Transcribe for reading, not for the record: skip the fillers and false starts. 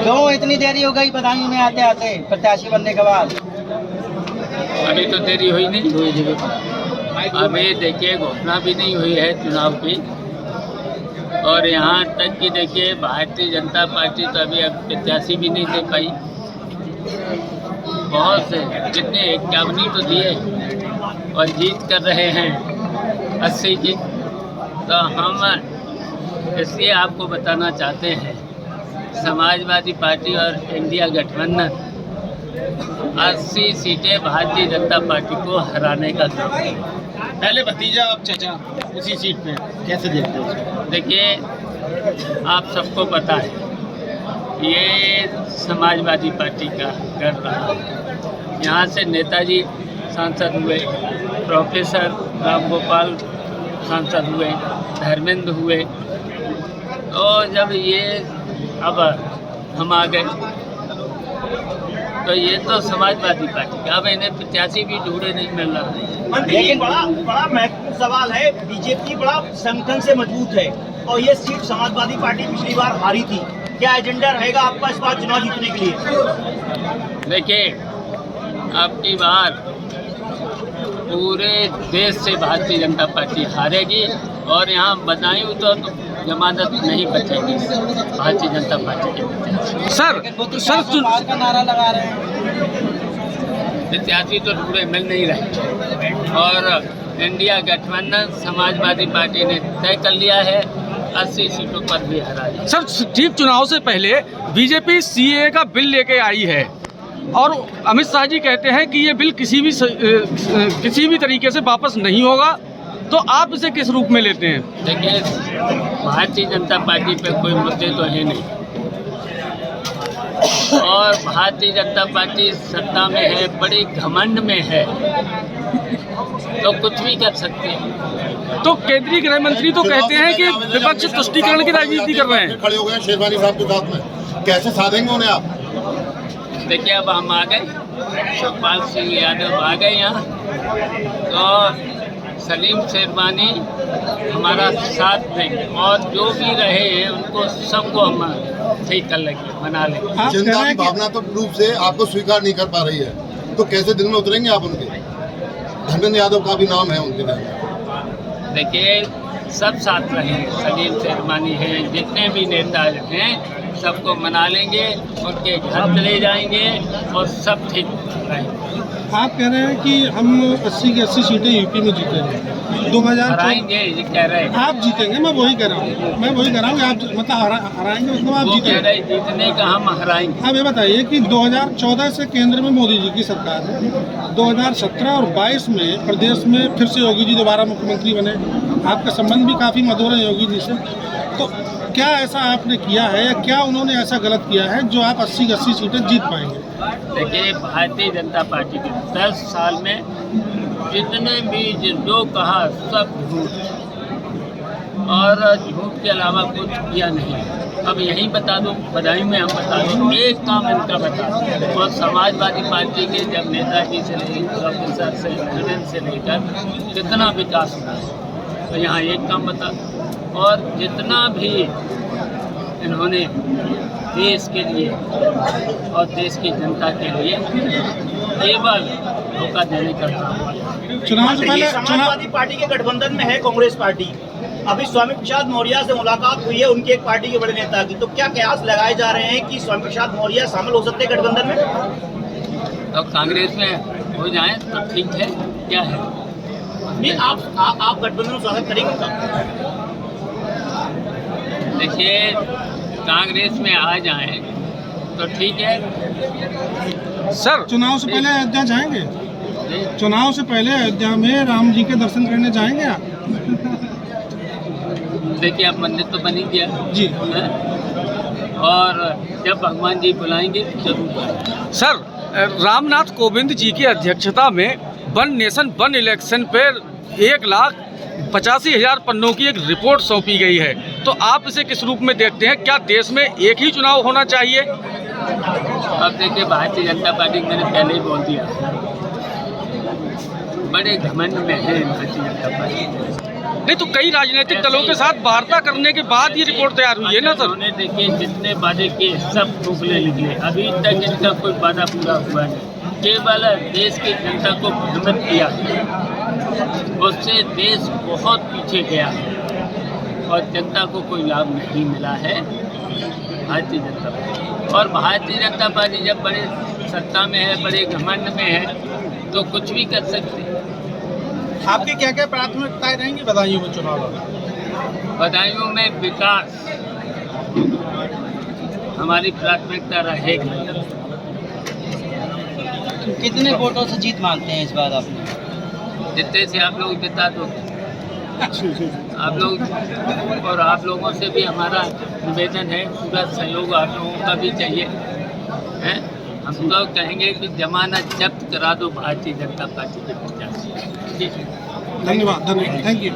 क्यों इतनी देरी हो गई बदायूं में आते आते प्रत्याशी बनने के बाद? अभी तो देरी हुई नहीं, अभी देखिए घोषणा भी नहीं हुई है चुनाव की। और यहाँ तक कि देखिए भारतीय जनता पार्टी तो अभी अब प्रत्याशी भी नहीं दे पाई। बहुत से जितने 51 तो दिए और जीत कर रहे हैं 80 की। तो हम इसलिए आपको बताना चाहते हैं, समाजवादी पार्टी और इंडिया गठबंधन 80 सीटें भारतीय जनता पार्टी को हराने का काम करेगा। पहले भतीजा अब चचा उसी सीट पे, कैसे देखते हैं? देखिए आप सबको पता है ये समाजवादी पार्टी का गढ़ रहा है। यहाँ से नेताजी सांसद हुए, प्रोफेसर राम गोपाल सांसद हुए, धर्मेंद्र हुए। तो जब ये अब हम आ गए तो ये तो समाजवादी पार्टी का, अब इन्हें प्रत्याशी भी ढूंढे नहीं मिल रहा है। मंत्री जी, बड़ा महत्वपूर्ण सवाल है। बीजेपी बड़ा संगठन से मजबूत है और ये सीट समाजवादी पार्टी पिछली बार हारी थी। क्या एजेंडा रहेगा आपका इस बार चुनाव जीतने के लिए? देखिए अब की बार पूरे देश से भारतीय जनता पार्टी हारेगी और यहाँ बदायूं तो जमानत नहीं बचेगी भारतीय जनता पार्टी के। सर समाज का नारा लगा रहे हैं, प्रत्याशी तो ढूंढे मिल नहीं रहे और इंडिया गठबंधन समाजवादी पार्टी ने तय कर लिया है 80 सीटों पर भी हरा है। सर ठीक चुनाव से पहले बीजेपी सीएए का बिल लेके आई है और अमित शाह जी कहते हैं कि ये बिल किसी भी तरीके से वापस नहीं होगा, तो आप इसे किस रूप में लेते हैं? देखिए भारतीय जनता पार्टी पे कोई मुद्दे तो है नहीं और भारतीय जनता पार्टी सत्ता में है, बड़ी घमंड में है, तो कुछ भी कर सकते हैं। तो केंद्रीय गृह मंत्री तो कहते हैं कि विपक्ष तुष्टीकरण की राजनीति कर रहे हैं। खड़े हो गए शेरवानी साहब के साथ में, कैसे साधेंगे उन्हें आप? देखिए अब हम आ गए, सुखपाल सिंह यादव आ गए यहाँ, तो सलीम शेरवानी हमारा साथ देंगे और जो भी रहे हैं उनको सबको हम ठीक कर लेंगे, मना लेंगे। जनता की भावना तो रूप से आपको स्वीकार नहीं कर पा रही है, तो कैसे दिल में उतरेंगे आप उनके? धर्मेंद्र यादव का भी नाम है उनके नाम। देखिए सब साथ रहे, सलीम शेरवानी हैं, जितने भी नेता हैं सबको मना लेंगे, उनके घर चले जाएंगे और सब ठीक रहेंगे। आप कह रहे हैं कि हम 80 की 80 सीटें यूपी में जीतेंगे 2000 हराएंगे, ये कह रहे हैं। आप जीतेंगे, मैं वही कह रहा हूँ आप मतलब हराएंगे, मतलब आप जीतेंगे। जीतने का हम हराएंगे। आप ये बताइए कि 2014 से केंद्र में मोदी जी की सरकार है, 2017 और 22 में प्रदेश में फिर से योगी जी दोबारा मुख्यमंत्री बने। आपका संबंध भी काफ़ी मधुर है योगी जी से, तो क्या ऐसा आपने किया है या क्या उन्होंने ऐसा गलत किया है जो आप 80 की 80 सीटें जीत पाएंगे? देखिए भारतीय जनता पार्टी के 10 साल में जितने भी जो कहा सब झूठ और झूठ के अलावा कुछ किया नहीं। अब यहीं बता दूं, बदायूं में हम बता दूं, एक काम इनका बता दूं। और समाजवादी पार्टी के जब नेताजी से लेकर प्रोफेसर से धर्मेंद्र से लेकर कितना विकास हुआ है, तो यहाँ एक काम बता। और जितना भी इन्होंने देश के लिए और देश की जनता के लिए केवल धोखा देने का काम। चुनाव से पहले समाजवादी पार्टी के गठबंधन में है कांग्रेस पार्टी। अभी स्वामी प्रसाद मौर्य से मुलाकात हुई है उनकी एक पार्टी के बड़े नेता की, तो क्या कयास लगाए जा रहे हैं कि स्वामी प्रसाद मौर्य शामिल हो सकते हैं गठबंधन में? तो कांग्रेस में हो जाए तो ठीक है, क्या है? नहीं, आप गठबंधन में स्वागत करेंगे? देखिए कांग्रेस में आ जाएं तो ठीक है। सर चुनाव से पहले अयोध्या जाएंगे? चुनाव से पहले अयोध्या में राम जी के दर्शन करने जाएंगे आप? देखिए अब मंदिर तो बन ही गया जी है? और जब भगवान जी बुलाएंगे जरूर। सर रामनाथ कोविंद जी की अध्यक्षता में वन नेशन वन इलेक्शन पर 1,85,000 पन्नों की एक रिपोर्ट सौंपी गई है, तो आप इसे किस रूप में देखते हैं? क्या देश में एक ही चुनाव होना चाहिए? अब देखिए भारतीय जनता पार्टी, मैंने पहले ही बोल दिया, बड़े घमंड में है भारतीय जनता पार्टी। नहीं तो कई राजनीतिक दलों के साथ वार्ता करने के बाद ये रिपोर्ट तैयार हुई है ना सर। उन्होंने देखिए जितने वादे किए सब ठोकरे निकले, अभी तक इनका कोई वादा पूरा हुआ नहीं, केवल देश की जनता को भ्रमित किया, उससे देश बहुत पीछे गया और जनता को कोई लाभ नहीं मिला है भारतीय जनता पार्टी। और भारतीय जनता पार्टी जब बड़े सत्ता में है, बड़े घमंड में है, तो कुछ भी कर सकते हैं। आपकी क्या क्या प्राथमिकताएं रहेंगी बदायूं में चुनाव में? बदायूं में विकास हमारी प्राथमिकता रहेगी। कितने वोटों से जीत मांगते हैं इस बार आपने? जितने से आप लोग जिता दो, आप लोग और आप लोगों से भी हमारा निवेदन है, पूरा सहयोग आप लोगों का भी चाहिए है। हम तो कहेंगे कि जमानत जब्त करा दो भारतीय जनता पार्टी के प्रत्याशी। धन्यवाद, थैंक यू।